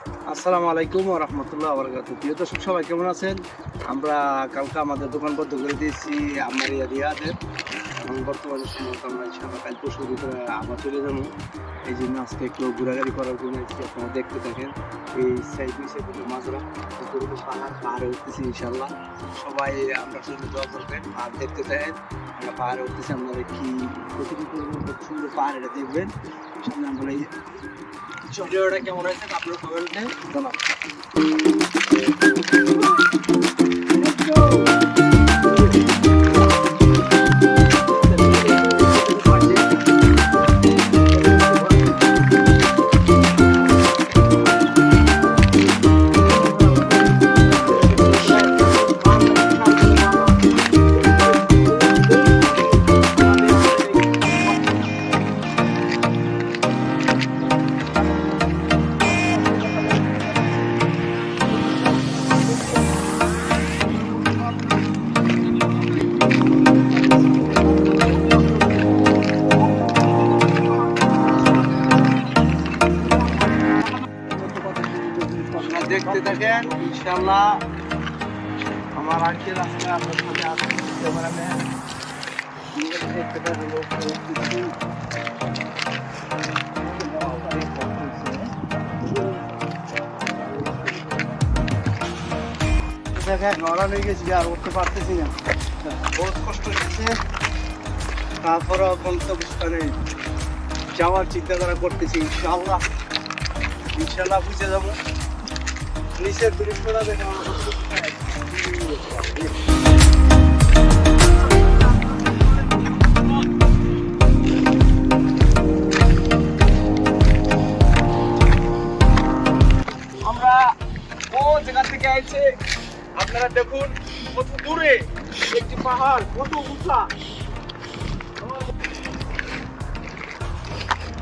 আসসালামু আলাইকুম ওয়া রাহমাতুল্লাহি ওয়া বারাকাতুহু। প্রিয় দর্শক সবাই কেমন আছেন? আমরা কালকে আমাদের দোকান বন্ধ করে দিয়েছি আমার রিয়াদের। এখন বর্তমানে সময় আমরা ইনশাআল্লাহ কাল পরশুর ভিতরে আবার চলে যাবো। এই জন্য আজকে একটু ঘোরাঘুরি করার জন্য এসেছি। আপনারা দেখতে থাকেন এই সাইড দুই সাইডে মাজরা উপরে পাহাড়ে উঠতেছি ইনশাআল্লাহ। সবাই আমরা শুধু দোয়া করবেন আর দেখতে থাকেন। আমরা পাহাড়ে উঠতেছি, আপনারা কি প্রতিটি সুন্দর পাহাড় এটা দেখবেন। সামনে আমরা ভিডিওটা কেমন হয়েছে আপনার কমেন্টে জানাবেন। দেখতে থাকেন ইনশাআল্লাহ। আমার আঙ্কেল আসলে আপনার সাথে আসেন ক্যামেরাম্যান দেখতে থাকেন। দেখেন নড়া লেগে গেছি আর উঠতে পারতেছি না, বহুত কষ্ট হচ্ছে। তারপরে গন্তব্যস্থানে যাওয়ার চিন্তাধারা করতেছি ইনশাআল্লাহ। ইনশাআল্লাহ বুঝে যাবো। নিচের দৃশ্যটা দেখে আমরা ও জায়গা থেকে আইছে। আপনারা দেখুন কত দূরে একটি পাহাড়, কত উঁচা।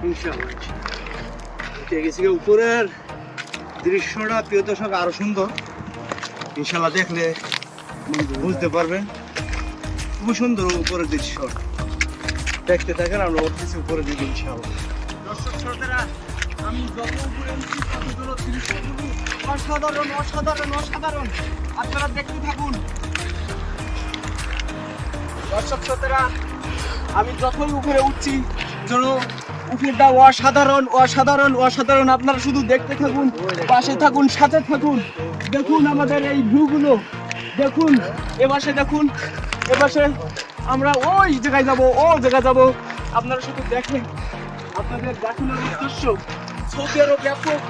ইনশাআল্লাহ উপরের দৃশ্যটা প্রিয় দর্শক আরো সুন্দর। ইনশাআল্লাহ দেখলে বুঝতে পারবেন, খুবই সুন্দর উপরের দৃশ্য। দেখতে থাকেন, আমরা উঠতেছি উপরের দিকে ইনশাআল্লাহ। দর্শক শ্রোতারা, আমি যত উপরে উঠছি ততগুলো দৃশ্যগুলো অসাধারণ অসাধারণ অসাধারণ। আপনারা দেখতে থাকুন। দর্শক শ্রোতারা, আমি যতই উপরে উঠছি যেন উপরটা অসাধারণ অসাধারণ অসাধারণ। আপনারা শুধু দেখতে থাকুন, পাশে থাকুন, সাথে থাকুন। দেখুন আমাদের এই ভিউগুলো দেখুন। এপাশে দেখুন, এপাশে আমরা ওই জায়গায় যাব, ও জায়গায় যাব। আপনারা শুধু দেখেন, আপনাদের দেখানোর উদ্দেশ্য সৌদি আরব ব্যাপক